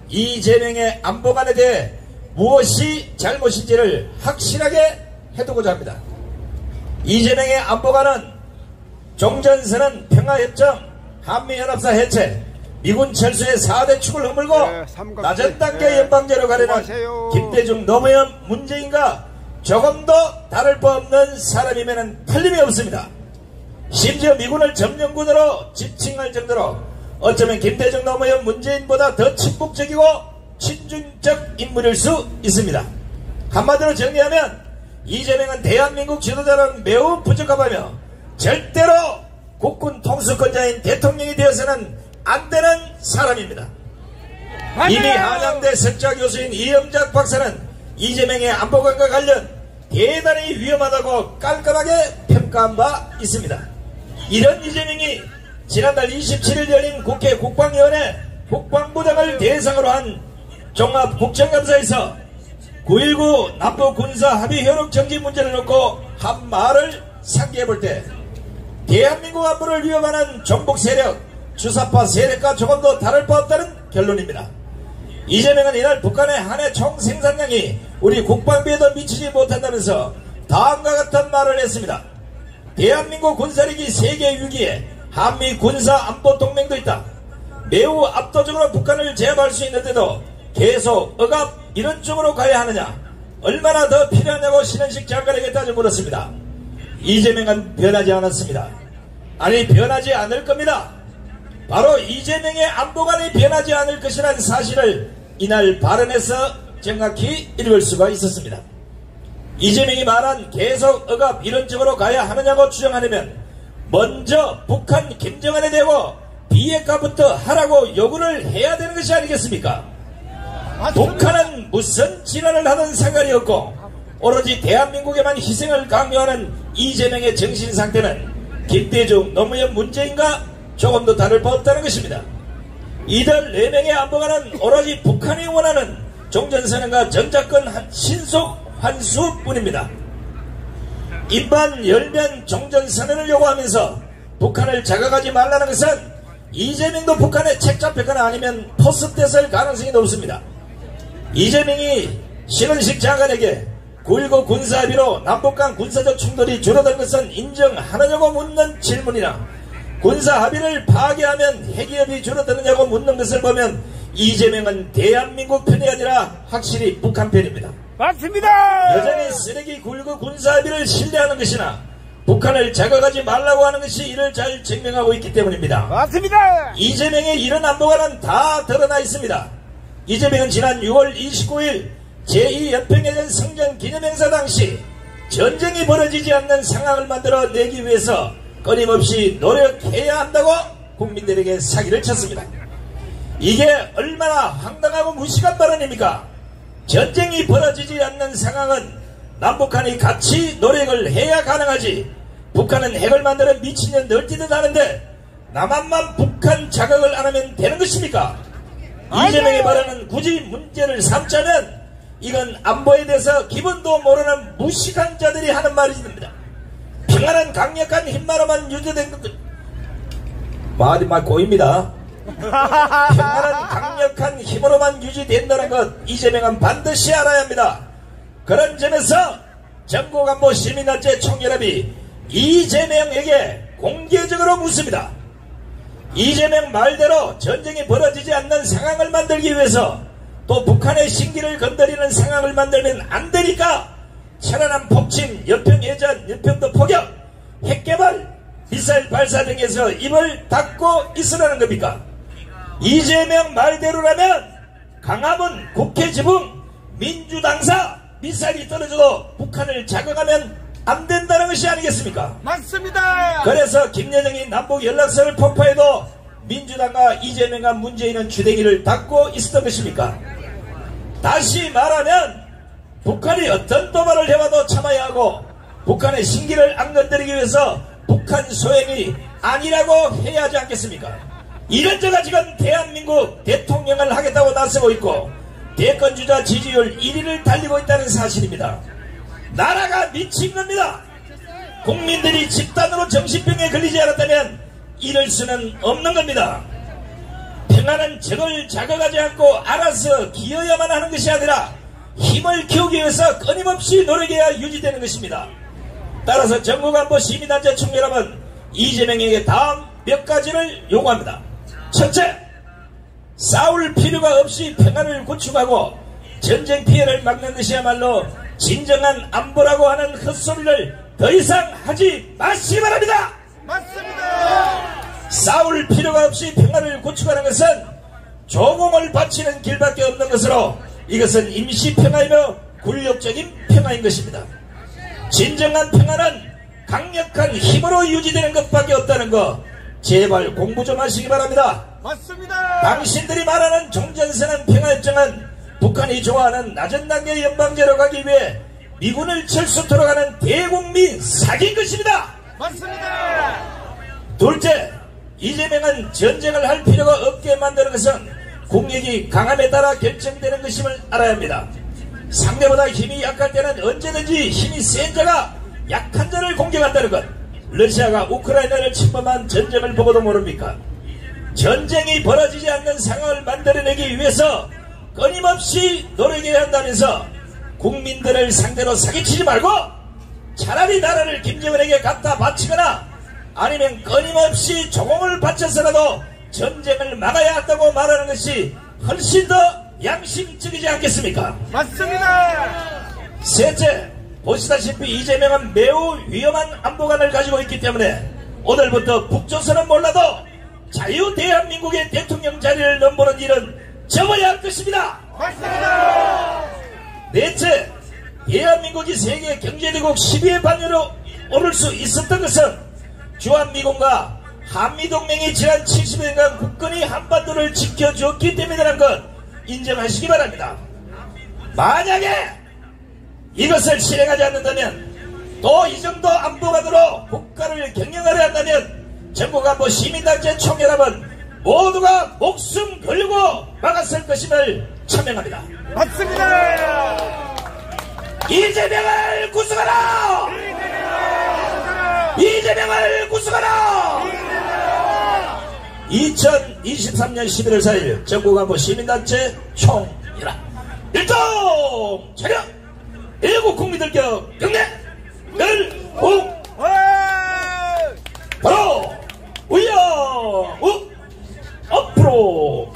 이재명의 안보관에 대해 무엇이 잘못인지를 확실하게 해두고자 합니다. 이재명의 안보관은 종전선언 평화협정, 한미연합사 해체, 미군 철수의 4대 축을 허물고 낮은 단계 연방제로 가려는 김대중, 노무현, 문재인과 조금도 다를 바 없는 사람이면 틀림이 없습니다. 심지어 미군을 점령군으로 지칭할 정도로 어쩌면 김대중, 노무현, 문재인보다 더 친북적이고 친중적 인물일 수 있습니다. 한마디로 정리하면 이재명은 대한민국 지도자는 매우 부적합하며 절대로 국군 통수권자인 대통령이 되어서는 안 되는 사람입니다. 이미 한양대 석좌 교수인 이영작 박사는 이재명의 안보관과 관련 대단히 위험하다고 깔끔하게 평가한 바 있습니다. 이런 이재명이 지난달 27일 열린 국회 국방위원회 국방부 등을 대상으로 한 종합국정감사에서 9.19 남북군사합의협력 문제를 놓고 한 말을 상기해볼 때 대한민국 안보를 위협하는 종북 세력, 주사파 세력과 조금도 다를 바 없다는 결론입니다. 이재명은 이날 북한의 한 해 총생산량이 우리 국방비에도 미치지 못한다면서 다음과 같은 말을 했습니다. 대한민국 군사력이 세계 위기에 한미 군사안보동맹도 있다. 매우 압도적으로 북한을 제압할 수 있는데도 계속 억압 이런 쪽으로 가야 하느냐, 얼마나 더 필요하냐고 신현식 장관에게 따져 물었습니다. 이재명은 변하지 않았습니다. 아니, 변하지 않을 겁니다. 바로 이재명의 안보관이 변하지 않을 것이라는 사실을 이날 발언에서 정확히 읽을 수가 있었습니다. 이재명이 말한 계속 억압 이런 쪽으로 가야 하느냐고 주장하려면 먼저 북한 김정은에 대고 비핵화부터 하라고 요구를 해야 되는 것이 아니겠습니까? 북한은 무슨 진화를 하든 상관이 없고 오로지 대한민국에만 희생을 강요하는 이재명의 정신상태는 김대중, 노무현, 문재인과 조금도 다를 바 없다는 것입니다. 이들 4명의 안보관은 오로지 북한이 원하는 종전선언과 전작권 신속 환수뿐입니다. 입만 열면 종전선언을 요구하면서 북한을 자극하지 말라는 것은 이재명도 북한에 책 잡혔거나 아니면 포섭됐을 가능성이 높습니다. 이재명이 신원식 장관에게 9.19 군사합의로 남북 간 군사적 충돌이 줄어든 것은 인정하느냐고 묻는 질문이나 군사합의를 파괴하면 핵위협이 줄어드느냐고 묻는 것을 보면 이재명은 대한민국 편이 아니라 확실히 북한 편입니다. 맞습니다. 여전히 쓰레기 9.19 군사합의를 신뢰하는 것이나 북한을 자극하지 말라고 하는 것이 이를 잘 증명하고 있기 때문입니다. 맞습니다. 이재명의 이런 안보관은 다 드러나 있습니다. 이재명은 지난 6월 29일 제2연평해전 성전 기념행사 당시 전쟁이 벌어지지 않는 상황을 만들어내기 위해서 끊임없이 노력해야 한다고 국민들에게 사기를 쳤습니다. 이게 얼마나 황당하고 무식한 발언입니까? 전쟁이 벌어지지 않는 상황은 남북한이 같이 노력을 해야 가능하지, 북한은 핵을 만들어 미친년 널뛰듯 하는데 남한만 북한 자극을 안 하면 되는 것입니까? 이재명의 발언은 굳이 문제를 삼자면 이건 안보에 대해서 기본도 모르는 무식한 자들이 하는 말입니다. 평화는 강력한 힘만으로만 유지된 것, 말이 막 꼬입니다. 평화는 강력한 힘으로만 유지된다는 것 이재명은 반드시 알아야 합니다. 그런 점에서 전국안보 시민단체 총연합이 이재명에게 공개적으로 묻습니다. 이재명 말대로 전쟁이 벌어지지 않는 상황을 만들기 위해서 또 북한의 신기를 건드리는 상황을 만들면 안 되니까 천안함 폭침, 연평해전, 연평도 포격, 핵개발, 미사일 발사 등에서 입을 닫고 있으라는 겁니까? 이재명 말대로라면 강화문, 국회 지붕, 민주당사 미사일이 떨어져도 북한을 자극하면 안 된다는 것이 아니겠습니까? 맞습니다. 그래서 김여정이 남북 연락선을 폭파해도 민주당과 이재명과 문재인은 주댕이를 닫고 있었던 것입니까? 다시 말하면 북한이 어떤 도발을 해와도 참아야 하고 북한의 신기를 안 건드리기 위해서 북한 소행이 아니라고 해야 하지 않겠습니까? 이런저가 지금 대한민국 대통령을 하겠다고 나서고 있고 대권주자 지지율 1위를 달리고 있다는 사실입니다. 나라가 미친 겁니다. 국민들이 집단으로 정신병에 걸리지 않았다면 이럴 수는 없는 겁니다. 평화는 적을 자극하지 않고 알아서 기어야만 하는 것이 아니라 힘을 키우기 위해서 끊임없이 노력해야 유지되는 것입니다. 따라서 전국안보 시민단체 총연합은 이재명에게 다음 몇 가지를 요구합니다. 첫째, 싸울 필요가 없이 평화를 구축하고 전쟁 피해를 막는 것이야말로 진정한 안보라고 하는 헛소리를 더 이상 하지 마시기 바랍니다. 맞습니다. 싸울 필요가 없이 평화를 구축하는 것은 조공을 바치는 길밖에 없는 것으로 이것은 임시평화이며 굴욕적인 평화인 것입니다. 진정한 평화는 강력한 힘으로 유지되는 것밖에 없다는 거 제발 공부 좀 하시기 바랍니다. 맞습니다. 당신들이 말하는 종전선언 평화협정은 북한이 좋아하는 낮은 단계 연방제로 가기 위해 미군을 철수토록 하는 대국민 사기인 것입니다. 맞습니다. 둘째, 이재명은 전쟁을 할 필요가 없게 만드는 것은 국력이 강함에 따라 결정되는 것임을 알아야 합니다. 상대보다 힘이 약할 때는 언제든지 힘이 센 자가 약한 자를 공격한다는 것, 러시아가 우크라이나를 침범한 전쟁을 보고도 모릅니까? 전쟁이 벌어지지 않는 상황을 만들어내기 위해서 끊임없이 노력해야 한다면서 국민들을 상대로 사기치지 말고 차라리 나라를 김정은에게 갖다 바치거나 아니면 끊임없이 조공을 바쳐서라도 전쟁을 막아야 한다고 말하는 것이 훨씬 더 양심적이지 않겠습니까? 맞습니다. 셋째, 보시다시피 이재명은 매우 위험한 안보관을 가지고 있기 때문에 오늘부터 북조선은 몰라도 자유 대한민국의 대통령 자리를 넘보는 일은 접어야 할 것입니다. 맞습니다. 넷째, 대한민국이 세계 경제대국 10위의 반열로 오를 수 있었던 것은 주한미군과 한미동맹이 지난 70년간 굳건히 한반도를 지켜주었기 때문이라는 것 인정하시기 바랍니다. 만약에 이것을 실행하지 않는다면 또 이 정도 안보관으로 국가를 경영하려 한다면 전국안보 시민단체 총연합은 모두가 목숨 걸고 막았을 것임을 천명합니다. 맞습니다. 이재명을 구속하라! 이재명을 구속하라! 2023년 11월 4일 전국안보 시민단체 총연합 일동 차렷 일국 국민들께 경례 열공 바로 우여 앞으로